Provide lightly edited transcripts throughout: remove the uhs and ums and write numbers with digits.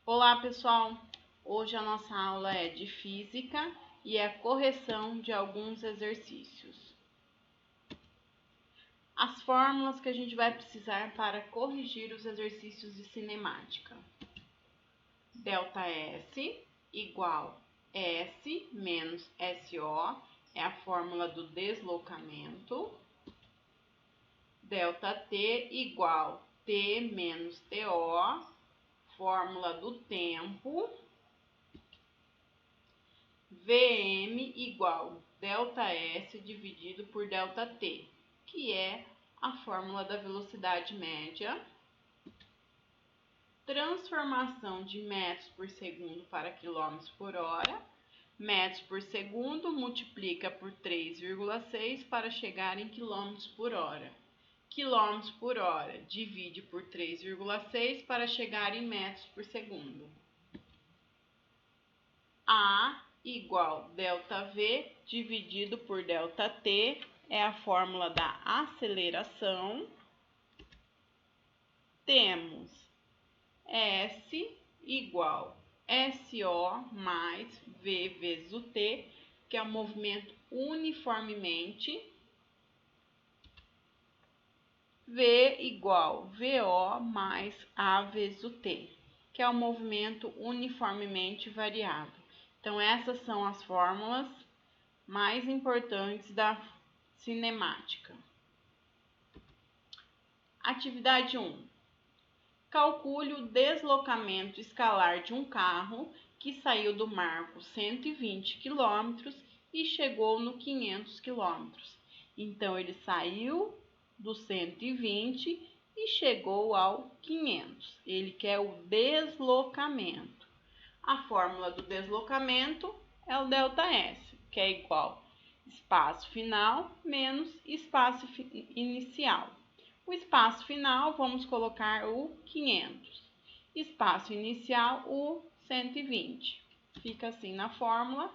Olá, pessoal! Hoje a nossa aula é de física e é correção de alguns exercícios. As fórmulas que a gente vai precisar para corrigir os exercícios de cinemática. ΔS igual S menos SO é a fórmula do deslocamento. ΔT igual T menos TO, fórmula do tempo. Vm igual ΔS dividido por ΔT, que é a fórmula da velocidade média. Transformação de metros por segundo para quilômetros por hora. Metros por segundo multiplica por 3,6 para chegar em quilômetros por hora. Quilômetros por hora divide por 3,6 para chegar em metros por segundo. A igual ΔV dividido por ΔT é a fórmula da aceleração. Temos S igual SO mais V vezes o T, que é o movimento uniformemente. V igual VO mais A vezes o T, que é o movimento uniformemente variável. Então, essas são as fórmulas mais importantes da cinemática. Atividade 1. Calcule o deslocamento escalar de um carro que saiu do marco 120 km e chegou no 500 km. Então, ele saiu do 120 e chegou ao 500. Ele quer o deslocamento. A fórmula do deslocamento é o ΔS, que é igual espaço final menos espaço inicial. O espaço final, vamos colocar o 500. Espaço inicial, o 120. Fica assim na fórmula,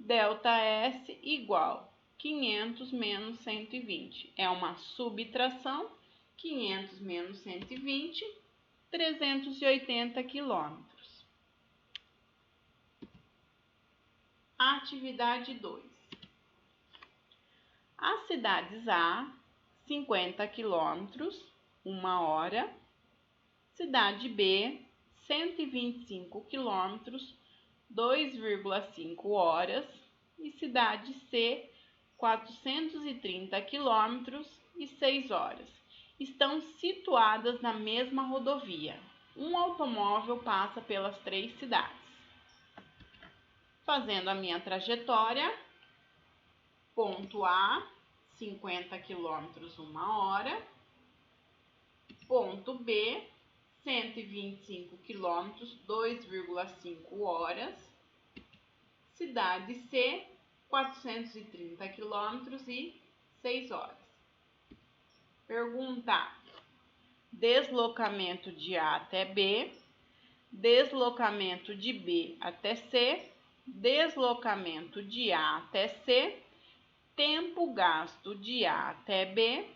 ΔS igual 500 menos 120. É uma subtração, 500 menos 120, 380 quilômetros. Atividade 2. As cidades A, 50 km, 1 hora. Cidade B, 125 km, 2,5 horas. E cidade C, 430 km e 6 horas. Estão situadas na mesma rodovia. Um automóvel passa pelas 3 cidades. Fazendo a minha trajetória, ponto A, 50 km, 1 hora. Ponto B, 125 km, 2,5 horas. Cidade C, 430 km e 6 horas. Pergunta: deslocamento de A até B, deslocamento de B até C, deslocamento de A até C, tempo gasto de A até B,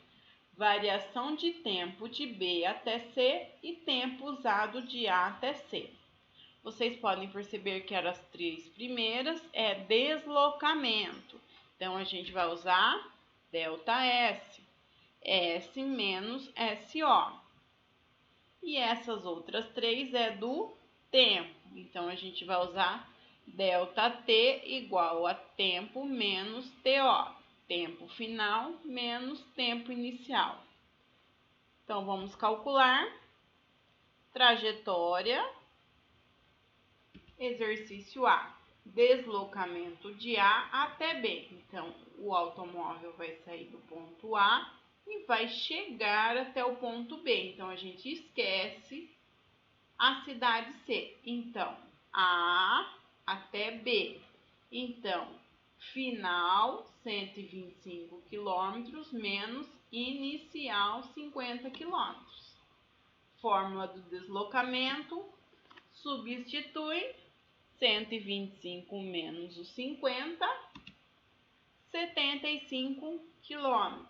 variação de tempo de B até C e tempo usado de A até C. Vocês podem perceber que as 3 primeiras é deslocamento. Então, a gente vai usar ΔS, S menos SO. E essas outras 3 é do tempo. Então, a gente vai usar ΔT igual a tempo menos TO. Tempo final menos tempo inicial. Então, vamos calcular. Trajetória. Exercício A. Deslocamento de A até B. Então, o automóvel vai sair do ponto A e vai chegar até o ponto B. Então, a gente esquece a cidade C. Então, A até B. Então, final 125 km menos inicial 50 km. Fórmula do deslocamento, substitui 125 menos os 50, 75 km.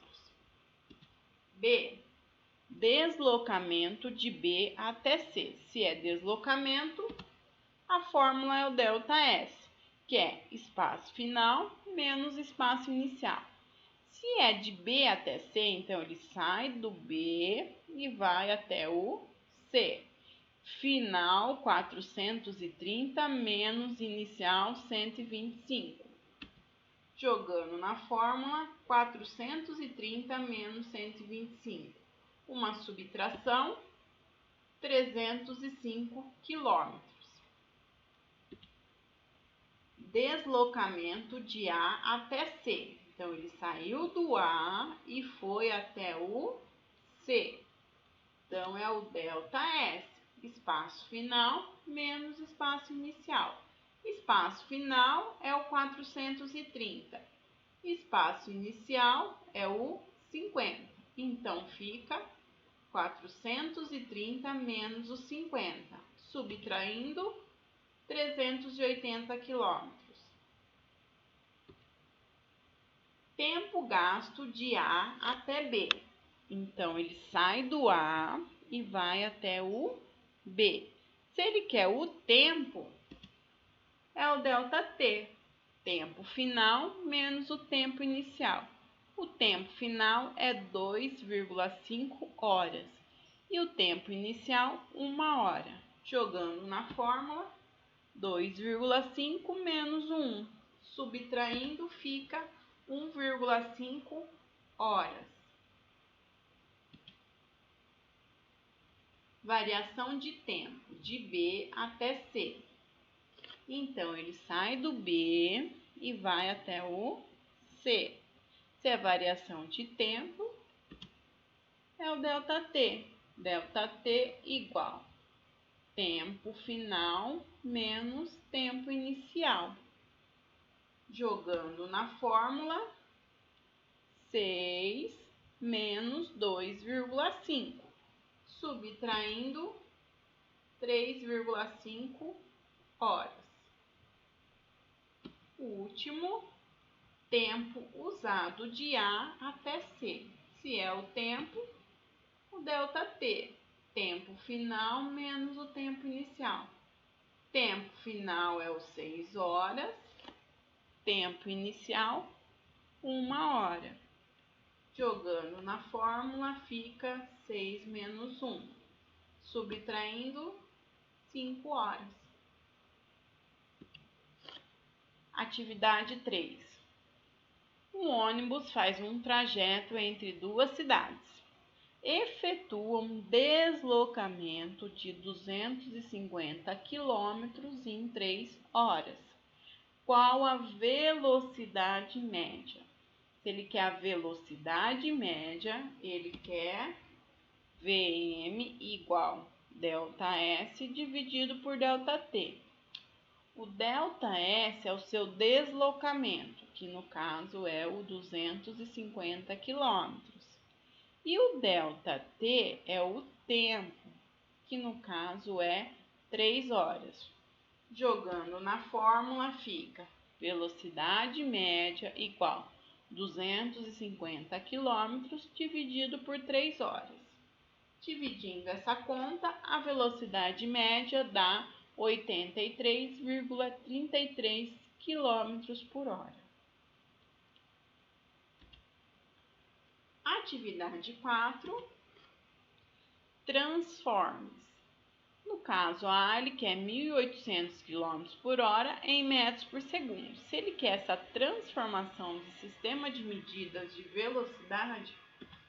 B, deslocamento de B até C. Se é deslocamento, a fórmula é o ΔS, que é espaço final menos espaço inicial. Se é de B até C, então ele sai do B e vai até o C. Final 430 menos inicial 125. Jogando na fórmula 430 menos 125. Uma subtração, 305 quilômetros. Deslocamento de A até C. Então, ele saiu do A e foi até o C. Então, é o ΔS, espaço final menos espaço inicial. Espaço final é o 430. Espaço inicial é o 50. Então, fica 430 menos os 50, subtraindo 380 quilômetros. Tempo gasto de A até B. Então, ele sai do A e vai até o B. Se ele quer o tempo, é o ΔT, tempo final menos o tempo inicial. O tempo final é 2,5 horas e o tempo inicial 1 hora. Jogando na fórmula, 2,5 menos 1, subtraindo fica 1,5 horas. Variação de tempo de B até C. Então, ele sai do B e vai até o C. Se é variação de tempo, é o ΔT. ΔT igual tempo final menos tempo inicial. Jogando na fórmula, 6 menos 2,5, subtraindo 3,5 horas. O último, tempo usado de A até C. Se é o tempo, o ΔT, tempo final menos o tempo inicial. Tempo final é o 6 horas, tempo inicial 1 hora. Jogando na fórmula fica 6 menos 1, subtraindo 5 horas. Atividade 3. Um ônibus faz um trajeto entre duas cidades. Efetua um deslocamento de 250 quilômetros em 3 horas. Qual a velocidade média? Se ele quer a velocidade média, ele quer Vm igual ΔS dividido por ΔT. O ΔS é o seu deslocamento, que no caso é o 250 quilômetros. E o ΔT é o tempo, que no caso é 3 horas. Jogando na fórmula fica velocidade média igual 250 quilômetros dividido por 3 horas. Dividindo essa conta, a velocidade média dá 83,33 km por hora. Atividade 4. Transforme-se. No caso A, ele quer 1.800 km por hora em metros por segundo. Se ele quer essa transformação de sistema de medidas de velocidade,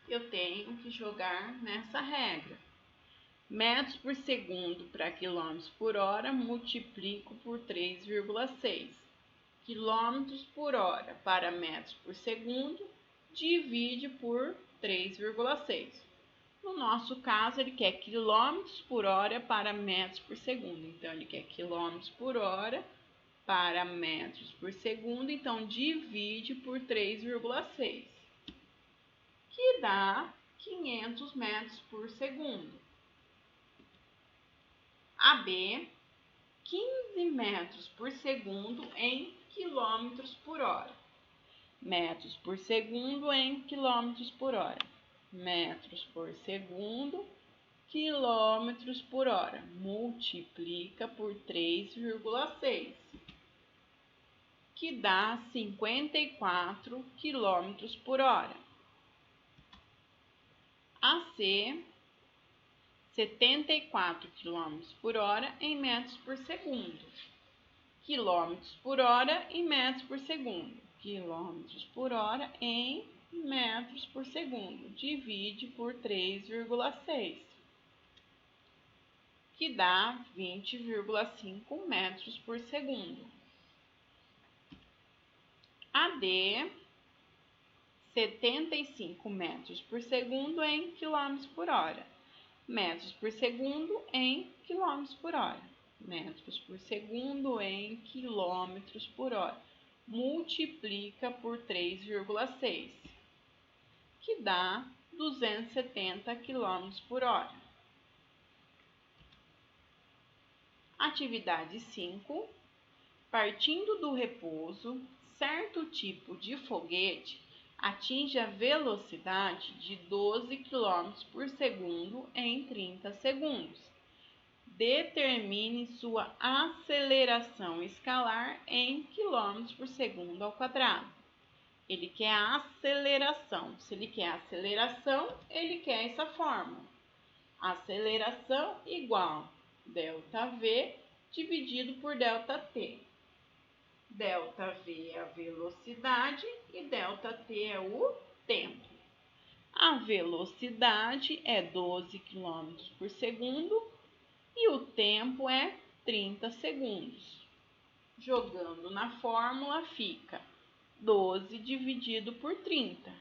eu tenho que jogar nessa regra. Metros por segundo para quilômetros por hora, multiplico por 3,6. Quilômetros por hora para metros por segundo, divide por 3,6. No nosso caso, ele quer quilômetros por hora para metros por segundo. Então, ele quer quilômetros por hora para metros por segundo. Então, divide por 3,6, que dá 500 metros por segundo. AB, 15 metros por segundo em quilômetros por hora. Metros por segundo em quilômetros por hora. metros por segundo, quilômetros por hora. Multiplica por 3,6, que dá 54 quilômetros por hora. AC, 74 quilômetros por hora em metros por segundo. Quilômetros por hora em metros por segundo. Quilômetros por hora em metros por segundo. Divide por 3,6, que dá 20,5 metros por segundo. AD, 75 metros por segundo em quilômetros por hora. Metros por segundo em quilômetros por hora. Metros por segundo em quilômetros por hora. Multiplica por 3,6, que dá 270 quilômetros por hora. Atividade 5. Partindo do repouso, certo tipo de foguete atinge a velocidade de 12 km por segundo em 30 segundos. Determine sua aceleração escalar em km por segundo ao quadrado. Ele quer a aceleração. Se ele quer a aceleração, ele quer essa fórmula. Aceleração igual ΔV dividido por ΔT. ΔV é a velocidade e ΔT é o tempo. A velocidade é 12 km por segundo e o tempo é 30 segundos. Jogando na fórmula fica 12 dividido por 30.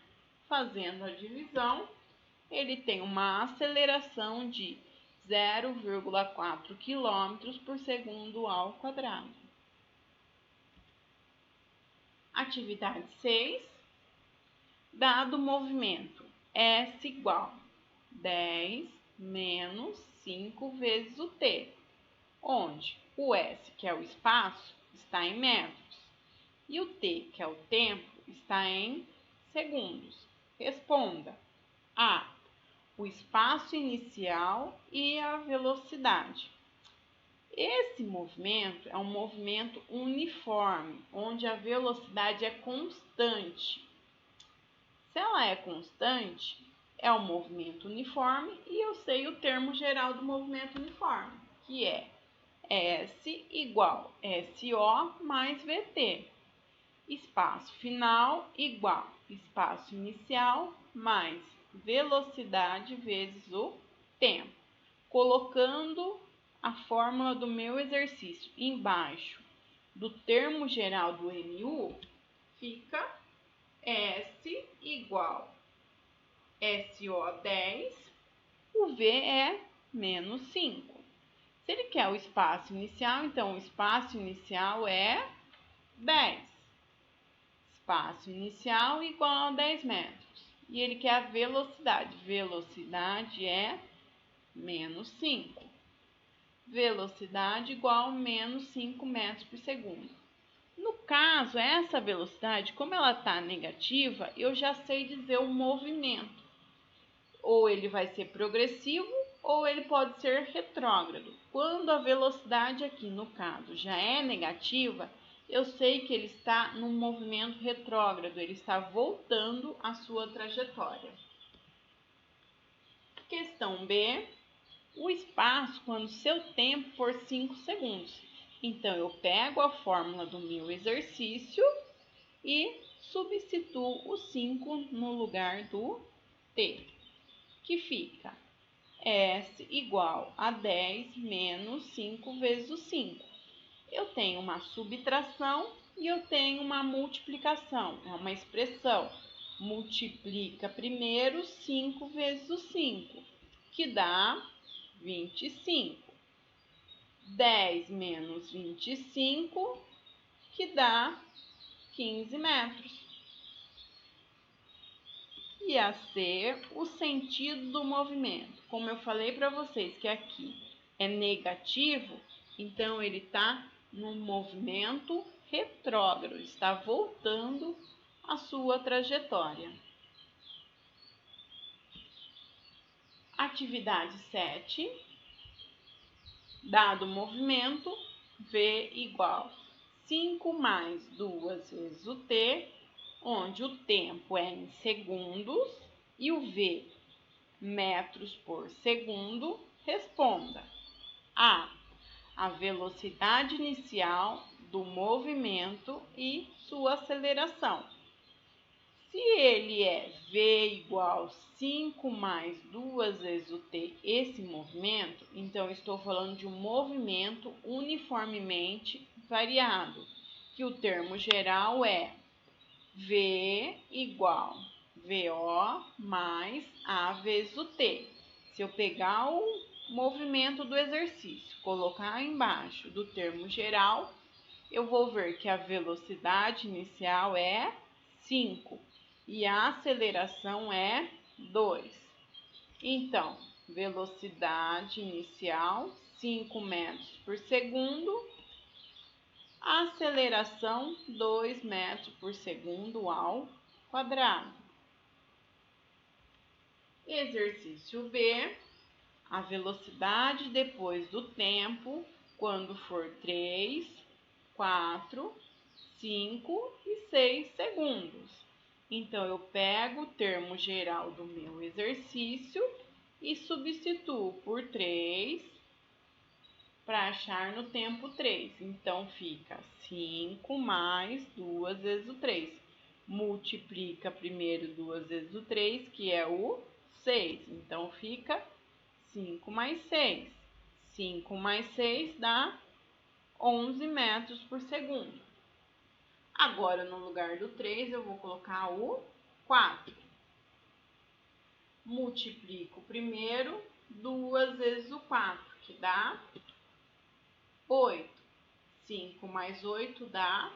Fazendo a divisão, ele tem uma aceleração de 0,4 km por segundo ao quadrado. Atividade 6. Dado o movimento S igual 10 menos 5 vezes o T, onde o S, que é o espaço, está em metros, e o T, que é o tempo, está em segundos. Responda A, o espaço inicial e a velocidade. Esse movimento é um movimento uniforme, onde a velocidade é constante. Se ela é constante, é um movimento uniforme e eu sei o termo geral do movimento uniforme, que é S igual SO mais VT. Espaço final igual espaço inicial mais velocidade vezes o tempo. Colocando a fórmula do meu exercício embaixo do termo geral do MU, fica S igual SO10, o V é menos 5. Se ele quer o espaço inicial, então o espaço inicial é 10. Espaço inicial igual a 10 metros. E ele quer a velocidade. Velocidade é menos 5. Velocidade igual a menos 5 metros por segundo. No caso, essa velocidade, como ela está negativa, eu já sei dizer o movimento. Ou ele vai ser progressivo, ou ele pode ser retrógrado. Quando a velocidade aqui, no caso, já é negativa, eu sei que ele está num movimento retrógrado, ele está voltando a sua trajetória. Questão B. O espaço quando seu tempo for 5 segundos. Então, eu pego a fórmula do meu exercício e substituo o 5 no lugar do T, que fica S igual a 10 menos 5 vezes o 5. Eu tenho uma subtração e eu tenho uma multiplicação, é uma expressão. Multiplica primeiro 5 vezes o 5, que dá 25. 10 menos 25, que dá 15 metros. E a ser o sentido do movimento. Como eu falei para vocês que aqui é negativo, então ele está no movimento retrógrado, está voltando a sua trajetória. Atividade 7. Dado o movimento, V igual 5 mais 2 vezes o T, onde o tempo é em segundos e o V metros por segundo. Responda. A velocidade inicial do movimento e sua aceleração. Se ele é V igual 5 mais 2 vezes o T, esse movimento, então estou falando de um movimento uniformemente variado, que o termo geral é V igual VO mais A vezes o T. Se eu pegar o movimento do exercício, colocar embaixo do termo geral, eu vou ver que a velocidade inicial é 5 e a aceleração é 2. Então, velocidade inicial 5 metros por segundo, aceleração 2 metros por segundo ao quadrado. Exercício B. A velocidade depois do tempo, quando for 3, 4, 5 e 6 segundos. Então, eu pego o termo geral do meu exercício e substituo por 3 para achar no tempo 3. Então, fica 5 mais 2 vezes o 3. Multiplica primeiro 2 vezes o 3, que é o 6. Então, fica 5 mais 6. 5 mais 6 dá 11 metros por segundo. Agora, no lugar do 3, eu vou colocar o 4. Multiplico primeiro 2 vezes o 4, que dá 8. 5 mais 8 dá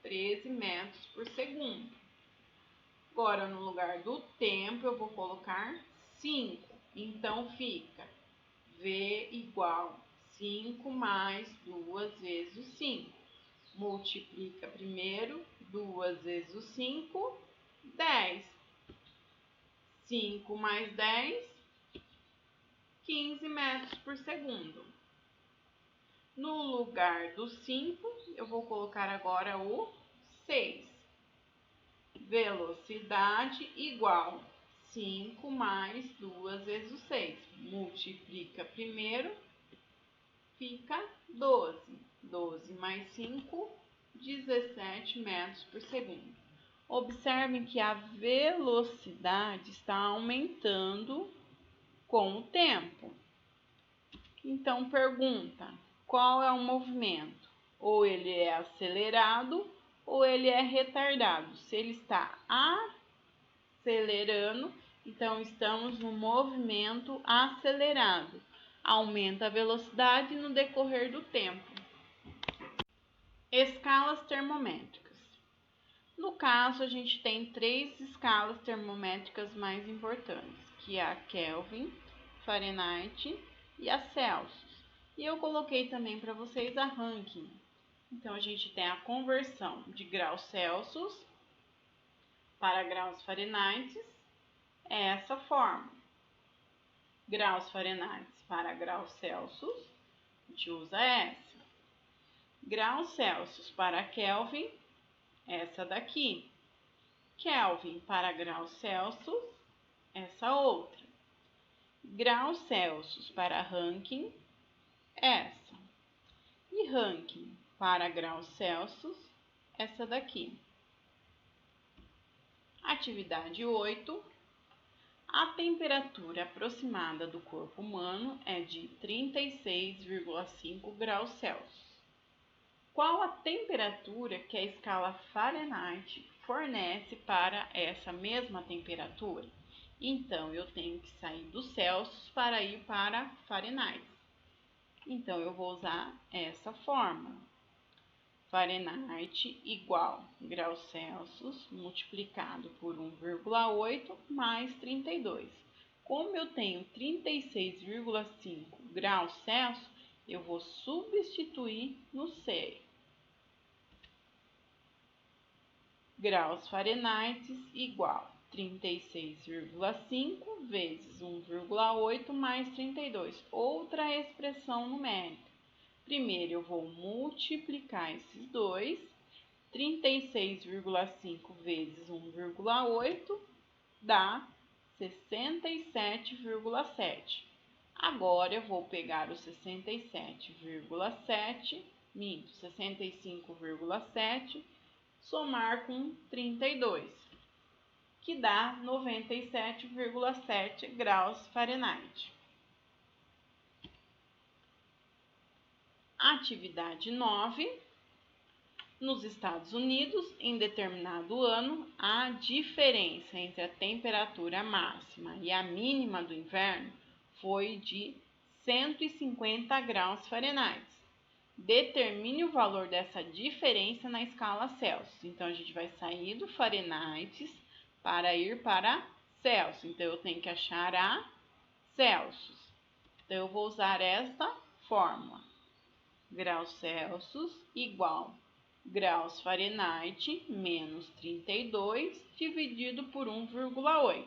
13 metros por segundo. Agora, no lugar do tempo, eu vou colocar 5. Então, fica V igual 5 mais 2 vezes o 5. Multiplica primeiro 2 vezes o 5, 10. 5 mais 10, 15 metros por segundo. No lugar do 5, eu vou colocar agora o 6. Velocidade igual 5 mais 2 vezes o 6. Multiplica primeiro, fica 12. 12 mais 5, 17 metros por segundo. Observem que a velocidade está aumentando com o tempo. Então, pergunta: qual é o movimento? Ou ele é acelerado ou ele é retardado. Se ele está acelerando, então estamos no movimento acelerado. Aumenta a velocidade no decorrer do tempo. Escalas termométricas. No caso, a gente tem 3 escalas termométricas mais importantes, que é a Kelvin, Fahrenheit e a Celsius. E eu coloquei também para vocês a Rankine. Então, a gente tem a conversão de graus Celsius para graus Fahrenheit, é essa forma. Graus Fahrenheit para graus Celsius, a gente usa essa. Graus Celsius para Kelvin, essa daqui. Kelvin para graus Celsius, essa outra. Graus Celsius para Rankine, essa. E Rankine para graus Celsius, essa daqui. Atividade 8. A temperatura aproximada do corpo humano é de 36,5 graus Celsius. Qual a temperatura que a escala Fahrenheit fornece para essa mesma temperatura? Então, eu tenho que sair do Celsius para ir para Fahrenheit. Então, eu vou usar essa fórmula. Fahrenheit igual graus Celsius multiplicado por 1,8 mais 32. Como eu tenho 36,5 graus Celsius, eu vou substituir no C. Graus Fahrenheit igual 36,5 vezes 1,8 mais 32. Outra expressão numérica. Primeiro eu vou multiplicar esses dois. 36,5 vezes 1,8 dá 67,7. Agora eu vou pegar o 67,7, 65,7, somar com 32, que dá 97,7 graus Fahrenheit. Atividade 9. Nos Estados Unidos, em determinado ano, a diferença entre a temperatura máxima e a mínima do inverno foi de 150 graus Fahrenheit. Determine o valor dessa diferença na escala Celsius. Então, a gente vai sair do Fahrenheit para ir para Celsius. Então, eu tenho que achar a Celsius. Então, eu vou usar esta fórmula. Graus Celsius igual graus Fahrenheit menos 32 dividido por 1,8.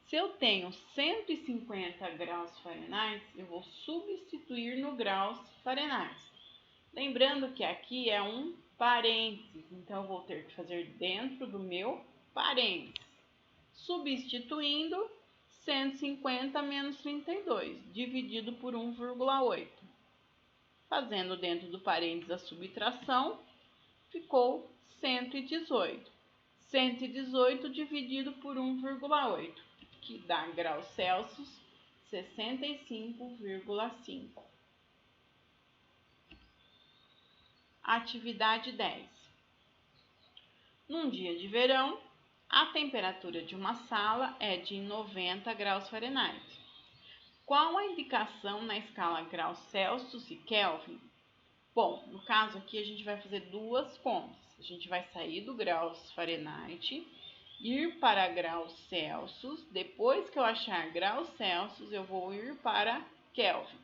Se eu tenho 150 graus Fahrenheit, eu vou substituir no graus Fahrenheit. Lembrando que aqui é um parênteses, então eu vou ter que fazer dentro do meu parênteses. Substituindo 150 menos 32 dividido por 1,8. Fazendo dentro do parênteses a subtração, ficou 118. 118 dividido por 1,8, que dá graus Celsius 65,5. Atividade 10. Num dia de verão, a temperatura de uma sala é de 90 graus Fahrenheit. Qual a indicação na escala graus Celsius e Kelvin? Bom, no caso aqui a gente vai fazer duas contas. A gente vai sair do graus Fahrenheit, ir para graus Celsius. Depois que eu achar graus Celsius, eu vou ir para Kelvin.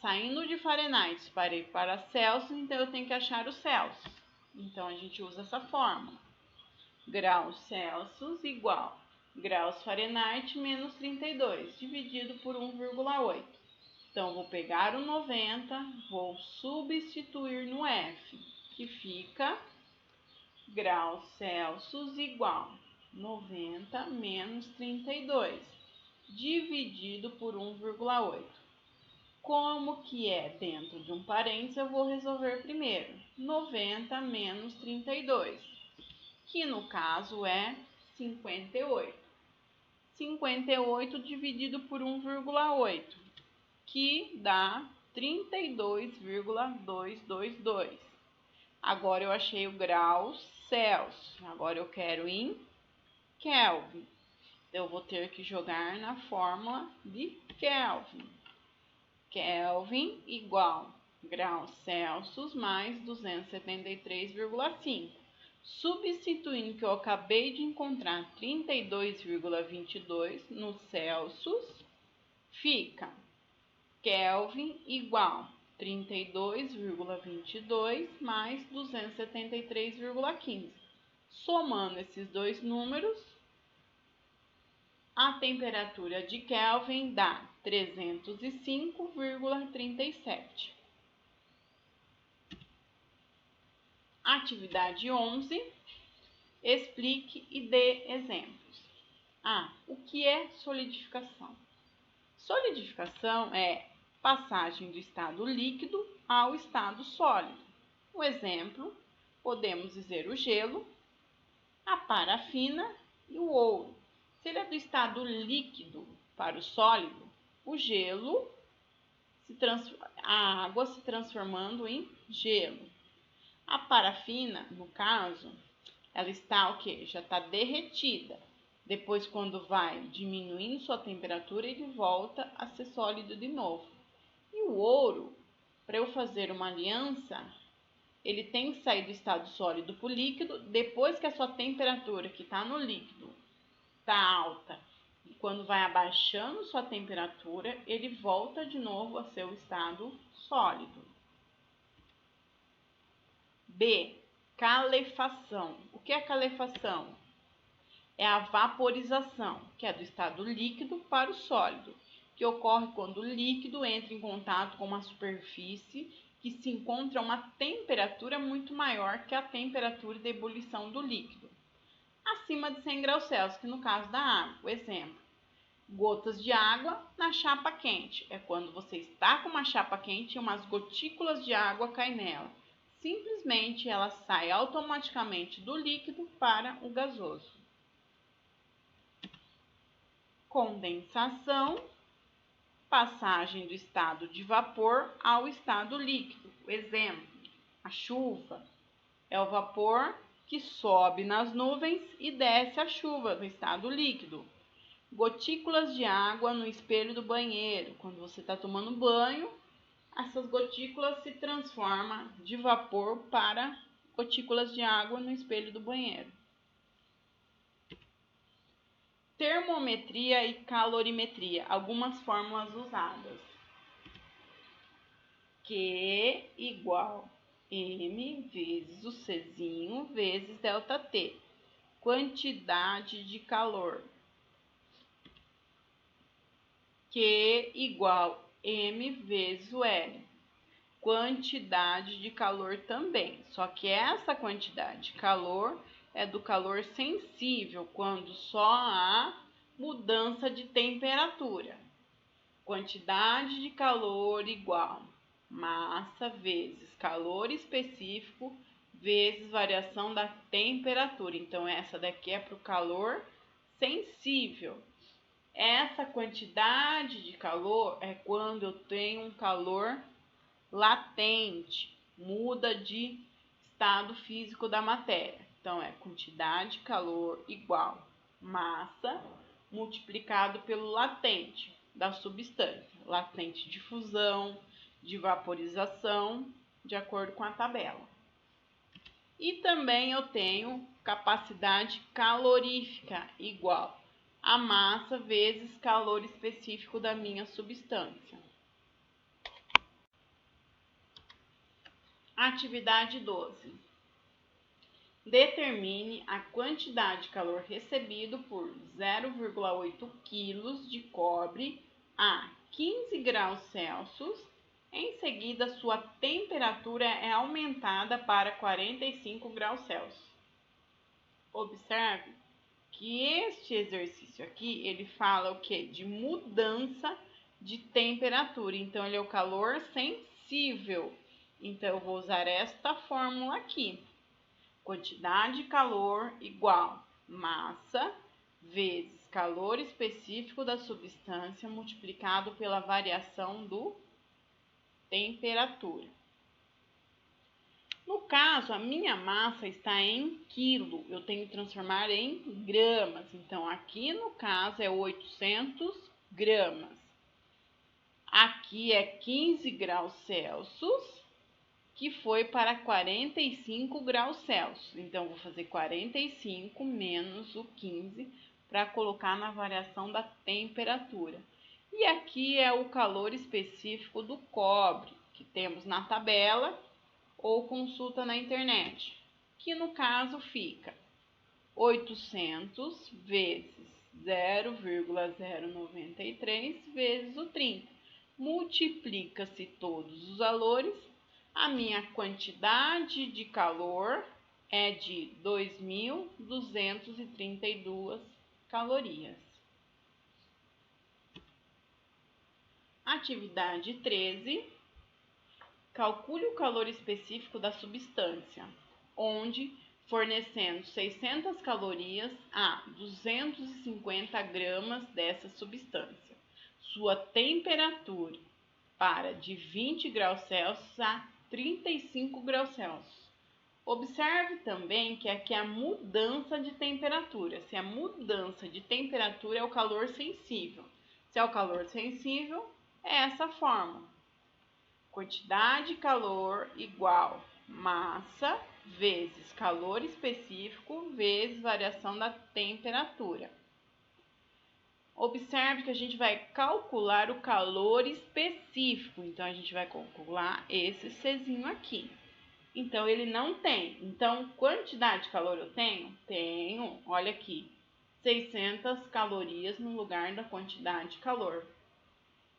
Saindo de Fahrenheit para ir para Celsius, então eu tenho que achar o Celsius. Então a gente usa essa fórmula. Graus Celsius igual graus Fahrenheit menos 32, dividido por 1,8. Então, vou pegar o 90, vou substituir no F, que fica graus Celsius igual 90 menos 32, dividido por 1,8. Como que é dentro de um parênteses, eu vou resolver primeiro. 90 menos 32, que no caso é 58. 58 dividido por 1,8, que dá 32,222. Agora eu achei o grau Celsius. Agora eu quero em Kelvin. Eu vou ter que jogar na fórmula de Kelvin. Kelvin igual graus Celsius mais 273,5. Substituindo que eu acabei de encontrar 32,22 no Celsius, fica Kelvin igual 32,22 mais 273,15. Somando esses dois números, a temperatura de Kelvin dá 305,37. Atividade 11. Explique e dê exemplos. O que é solidificação? Solidificação é passagem do estado líquido ao estado sólido. Um exemplo, podemos dizer o gelo, a parafina e o ouro. Se ele é do estado líquido para o sólido, o gelo, a água se transformando em gelo. A parafina, no caso, ela está o quê? Já está derretida. Depois, quando vai diminuindo sua temperatura, ele volta a ser sólido de novo. E o ouro, para eu fazer uma aliança, ele tem que sair do estado sólido para o líquido. Depois que a sua temperatura, que está no líquido, está alta, e quando vai abaixando sua temperatura, ele volta de novo a seu estado sólido. B. Calefação. O que é calefação? é a vaporização, que é do estado líquido para o sólido, que ocorre quando o líquido entra em contato com uma superfície que se encontra a uma temperatura muito maior que a temperatura de ebulição do líquido, acima de 100 graus Celsius, que no caso da água. O exemplo: gotas de água na chapa quente. É quando você está com uma chapa quente e umas gotículas de água caem nela. Simplesmente ela sai automaticamente do líquido para o gasoso. Condensação, passagem do estado de vapor ao estado líquido. O exemplo: a chuva é o vapor que sobe nas nuvens e desce a chuva no estado líquido. Gotículas de água no espelho do banheiro. Quando você está tomando banho, essas gotículas se transformam de vapor para gotículas de água no espelho do banheiro. Termometria e calorimetria, algumas fórmulas usadas. Q igual M vezes o Czinho vezes ΔT, quantidade de calor. Q igual M vezes o L, quantidade de calor também. Só que essa quantidade de calor é do calor sensível, quando só há mudança de temperatura. Quantidade de calor igual massa vezes calor específico vezes variação da temperatura. Então, essa daqui é para o calor sensível. Essa quantidade de calor é quando eu tenho um calor latente, muda de estado físico da matéria. Então, é quantidade de calor igual massa multiplicado pelo latente da substância. Latente de fusão, de vaporização, de acordo com a tabela. E também eu tenho capacidade calorífica igual a massa vezes calor específico da minha substância. Atividade 12. Determine a quantidade de calor recebido por 0,8 kg de cobre a 15 graus Celsius. Em seguida, sua temperatura é aumentada para 45 graus Celsius. Observe que este exercício aqui, ele fala o quê? De mudança de temperatura. Então, ele é o calor sensível. Então, eu vou usar esta fórmula aqui. Quantidade de calor igual massa vezes calor específico da substância multiplicado pela variação do temperatura. No caso, a minha massa está em quilo, eu tenho que transformar em gramas. Então, aqui no caso é 800 gramas. Aqui é 15 graus Celsius, que foi para 45 graus Celsius. Então, vou fazer 45 menos o 15 para colocar na variação da temperatura. E aqui é o calor específico do cobre, que temos na tabela ou consulta na internet, que no caso fica 800 vezes 0,093 vezes o 30. Multiplica-se todos os valores. A minha quantidade de calor é de 2.232 calorias. Atividade 13. Calcule o calor específico da substância, onde fornecendo 600 calorias a 250 gramas dessa substância. Sua temperatura para de 20 graus Celsius a 35 graus Celsius. Observe também que aqui é a mudança de temperatura. Se a mudança de temperatura é o calor sensível. Se é o calor sensível, é essa fórmula. Quantidade de calor igual massa vezes calor específico vezes variação da temperatura. Observe que a gente vai calcular o calor específico. Então, a gente vai calcular esse Czinho aqui. Então, ele não tem. Então, quantidade de calor eu tenho? Tenho, olha aqui, 600 calorias no lugar da quantidade de calor.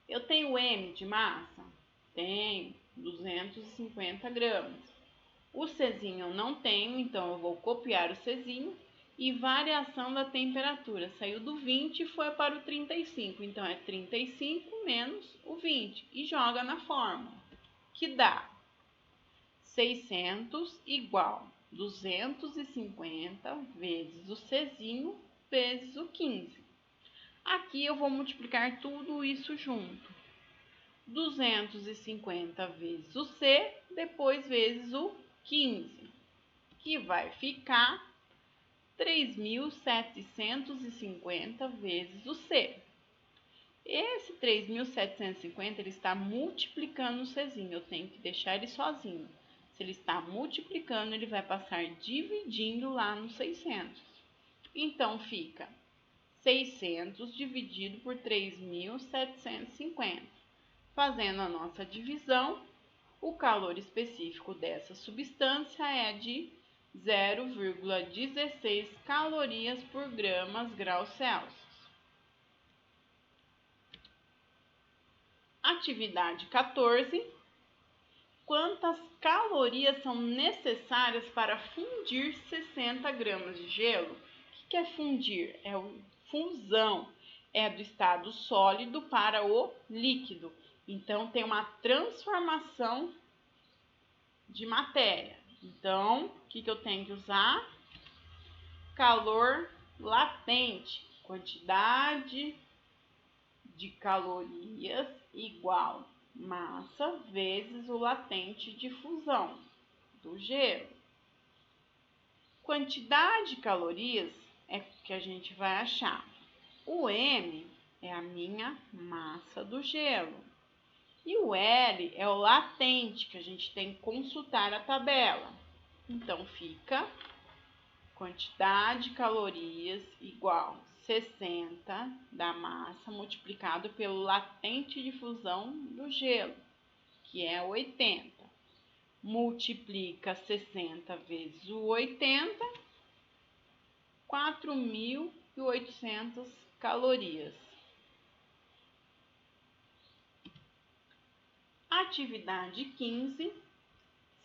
Eu tenho M de massa? Tenho, 250 gramas. O Czinho eu não tenho, então eu vou copiar o Czinho. E variação da temperatura, saiu do 20 e foi para o 35, então é 35 menos o 20 e joga na fórmula, que dá 600 igual 250 vezes o Czinho vezes o 15. Aqui eu vou multiplicar tudo isso junto. 250 vezes o C, depois vezes o 15, que vai ficar 3.750 vezes o C. Esse 3.750 ele está multiplicando o Czinho, eu tenho que deixar ele sozinho. Se ele está multiplicando, ele vai passar dividindo lá no 600. Então, fica 600 dividido por 3.750. Fazendo a nossa divisão, o calor específico dessa substância é de 0,16 calorias por graus Celsius. Atividade 14. Quantas calorias são necessárias para fundir 60 gramas de gelo? O que é fundir? É fusão, é do estado sólido para o líquido. Então, tem uma transformação de matéria. Então, o que eu tenho que usar? Calor latente, quantidade de calorias igual massa vezes o latente de fusão do gelo. Quantidade de calorias é que a gente vai achar. O M é a minha massa do gelo. E o L é o latente, que a gente tem que consultar a tabela. Então, fica quantidade de calorias igual 60 da massa multiplicado pelo latente de fusão do gelo, que é 80. Multiplica 60 vezes o 80, 4.800 calorias. Atividade 15.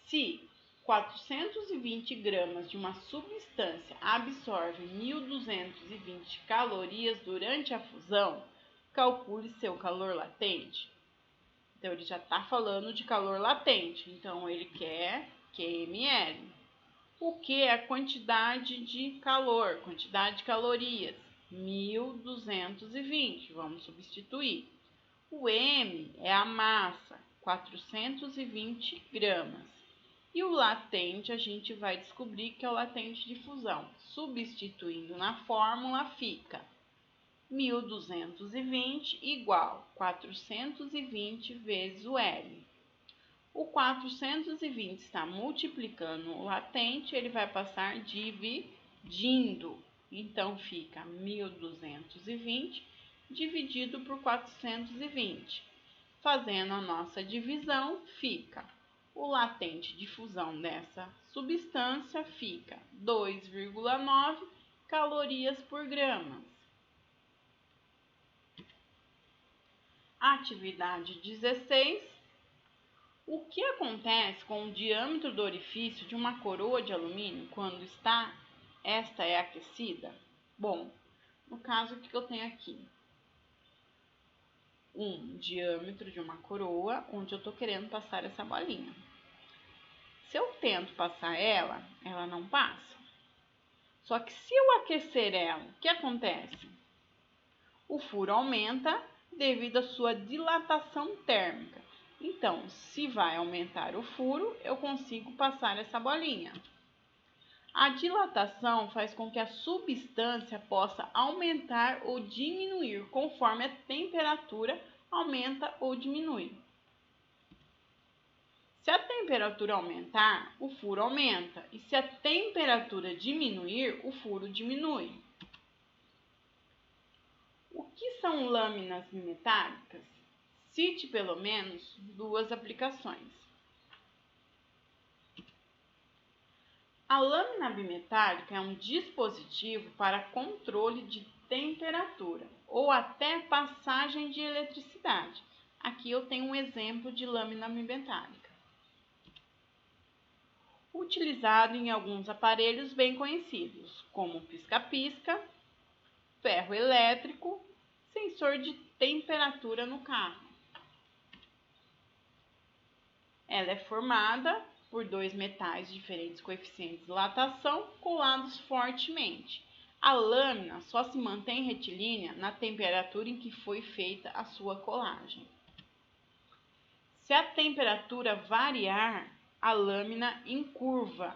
Se 420 gramas de uma substância absorve 1.220 calorias durante a fusão, calcule seu calor latente. Então, ele já está falando de calor latente, então ele quer QML. O que é a quantidade de calor? Quantidade de calorias, 1.220, vamos substituir. O M é a massa, 420 gramas. E o latente a gente vai descobrir que é o latente de fusão. Substituindo na fórmula fica 1.220 igual 420 vezes o L. O 420 está multiplicando o latente, ele vai passar dividindo. Então, fica 1.220 dividido por 420. Fazendo a nossa divisão, fica o latente de fusão dessa substância fica 2,9 calorias por grama. Atividade 16. O que acontece com o diâmetro do orifício de uma coroa de alumínio quando esta é aquecida? Bom, no caso, o que eu tenho aqui? Um diâmetro de uma coroa onde eu estou querendo passar essa bolinha. Se eu tento passar ela, ela não passa. Só que se eu aquecer ela, o que acontece? O furo aumenta devido à sua dilatação térmica. Então, se vai aumentar o furo, eu consigo passar essa bolinha. A dilatação faz com que a substância possa aumentar ou diminuir conforme a temperatura aumenta ou diminui. Se a temperatura aumentar, o furo aumenta, e se a temperatura diminuir, o furo diminui. O que são lâminas metálicas? Cite pelo menos 2 aplicações. A A lâmina bimetálica é um dispositivo para controle de temperatura ou até passagem de eletricidade. Aqui eu tenho um exemplo de lâmina bimetálica. Utilizado em alguns aparelhos bem conhecidos, como pisca-pisca, ferro elétrico, sensor de temperatura no carro. Ela é formada por dois metais de diferentes coeficientes de dilatação colados fortemente. A lâmina só se mantém retilínea na temperatura em que foi feita a sua colagem. Se a temperatura variar, a lâmina encurva,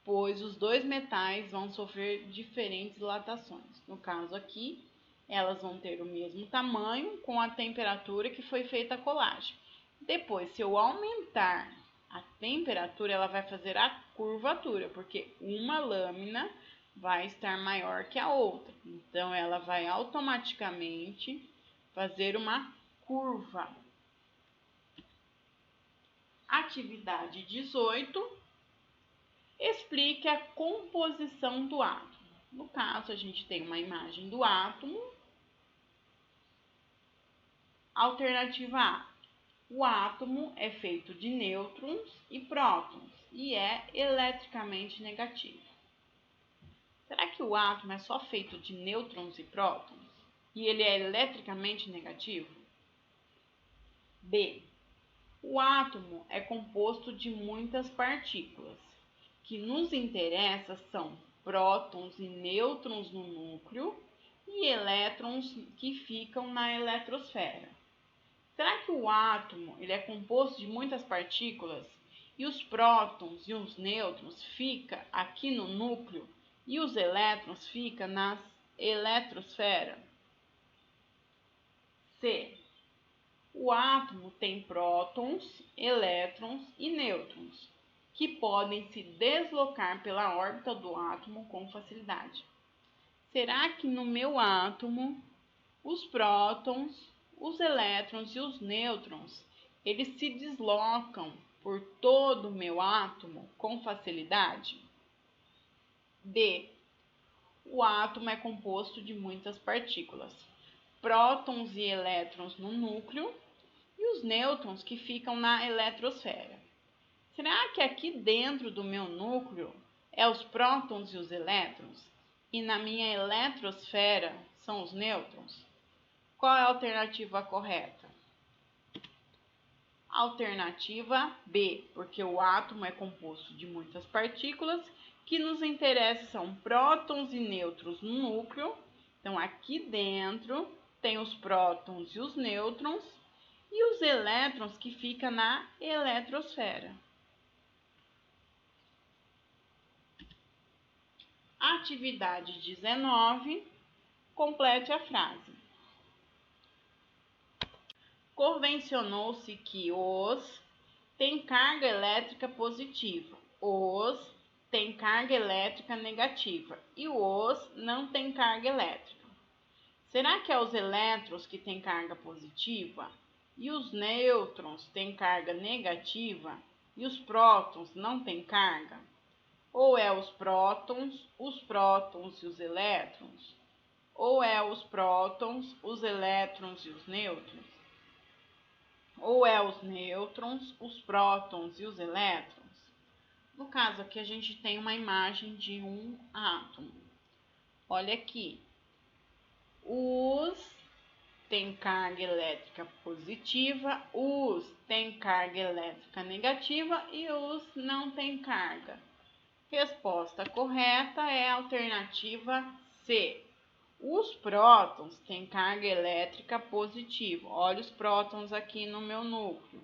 pois os dois metais vão sofrer diferentes dilatações. No caso aqui, elas vão ter o mesmo tamanho com a temperatura que foi feita a colagem. Depois, se eu aumentar a temperatura, ela vai fazer a curvatura, porque uma lâmina vai estar maior que a outra. Então, ela vai automaticamente fazer uma curva. Atividade 18. Explique a composição do átomo. No caso, a gente tem uma imagem do átomo. Alternativa A. O átomo é feito de nêutrons e prótons e é eletricamente negativo. Será que o átomo é só feito de nêutrons e prótons e ele é eletricamente negativo? B. O átomo é composto de muitas partículas. Que nos interessa são prótons e nêutrons no núcleo e elétrons que ficam na eletrosfera. Será que o átomo ele é composto de muitas partículas e os prótons e os nêutrons ficam aqui no núcleo e os elétrons ficam na eletrosfera? C. O átomo tem prótons, elétrons e nêutrons, que podem se deslocar pela órbita do átomo com facilidade. Será que no meu átomo os prótons, os elétrons e os nêutrons, eles se deslocam por todo o meu átomo com facilidade? D. O átomo é composto de muitas partículas, prótons e elétrons no núcleo e os nêutrons que ficam na eletrosfera. Será que aqui dentro do meu núcleo é os prótons e os elétrons e na minha eletrosfera são os nêutrons? Qual é a alternativa correta? Alternativa B, porque o átomo é composto de muitas partículas, que nos interessa são prótons e nêutrons no núcleo. Então, aqui dentro tem os prótons e os nêutrons e os elétrons que ficam na eletrosfera. Atividade 19. Complete a frase. Convencionou-se que os tem carga elétrica positiva, os tem carga elétrica negativa e os não tem carga elétrica. Será que é os elétrons que têm carga positiva e os nêutrons têm carga negativa e os prótons não têm carga? Ou é os prótons e os elétrons? Ou é os prótons, os elétrons e os nêutrons? Ou é os nêutrons, os prótons e os elétrons? No caso aqui a gente tem uma imagem de um átomo. Olha aqui. Os tem carga elétrica positiva, os tem carga elétrica negativa e os não tem carga. Resposta correta é a alternativa C. Os prótons têm carga elétrica positiva. Olha os prótons aqui no meu núcleo.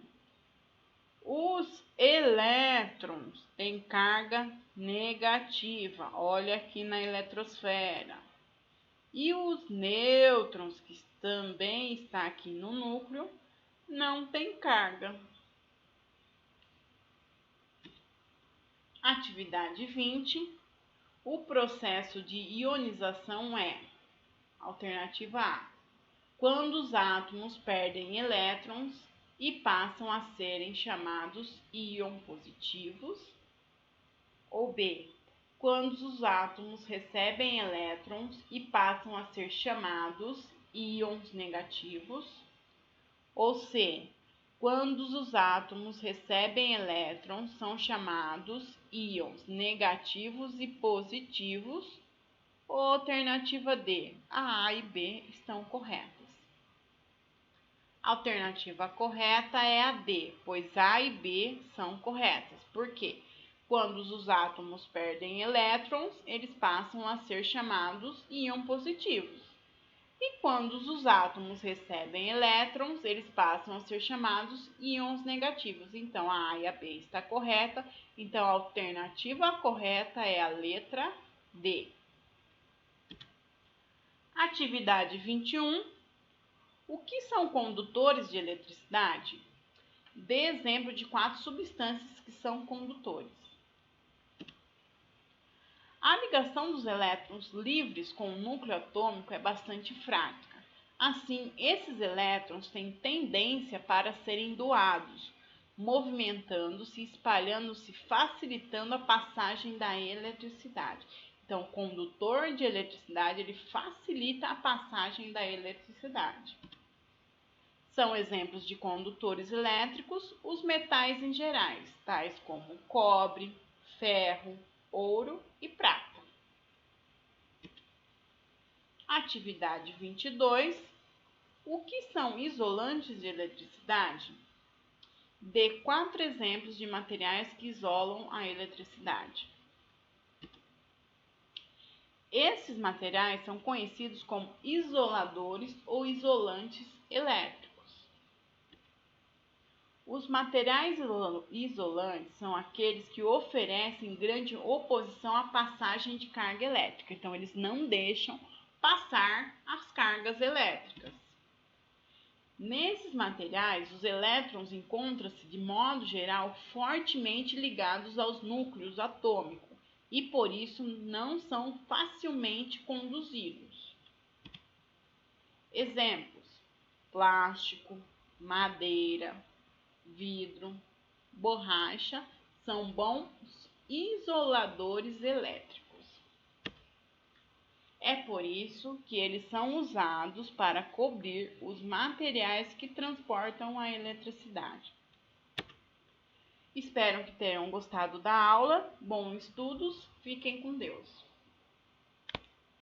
Os elétrons têm carga negativa. Olha aqui na eletrosfera. E os nêutrons, que também está aqui no núcleo, não têm carga. Atividade 20. O processo de ionização é: alternativa A, quando os átomos perdem elétrons e passam a serem chamados íons positivos. Ou B, quando os átomos recebem elétrons e passam a ser chamados íons negativos. Ou C, quando os átomos recebem elétrons, são chamados íons negativos e positivos. Ou alternativa D, a A e B estão corretas. A alternativa correta é a D, pois A e B são corretas. Por quê? Quando os átomos perdem elétrons, eles passam a ser chamados íons positivos. E quando os átomos recebem elétrons, eles passam a ser chamados íons negativos. Então, a A e a B está correta. Então, a alternativa correta é a letra D. Atividade 21. O que são condutores de eletricidade? Dê exemplo de 4 substâncias que são condutores. A ligação dos elétrons livres com o núcleo atômico é bastante fraca. Assim, esses elétrons têm tendência para serem doados, movimentando-se, espalhando-se, facilitando a passagem da eletricidade. Então, o condutor de eletricidade, ele facilita a passagem da eletricidade. São exemplos de condutores elétricos os metais em gerais, tais como cobre, ferro, ouro e prata. Atividade 22. O que são isolantes de eletricidade? Dê 4 exemplos de materiais que isolam a eletricidade. Esses materiais são conhecidos como isoladores ou isolantes elétricos. Os materiais isolantes são aqueles que oferecem grande oposição à passagem de carga elétrica. Então, eles não deixam passar as cargas elétricas. Nesses materiais, os elétrons encontram-se, de modo geral, fortemente ligados aos núcleos atômicos e, por isso, não são facilmente conduzidos. Exemplos: plástico, madeira, vidro, borracha são bons isoladores elétricos. É por isso que eles são usados para cobrir os materiais que transportam a eletricidade. Espero que tenham gostado da aula. Bons estudos, fiquem com Deus.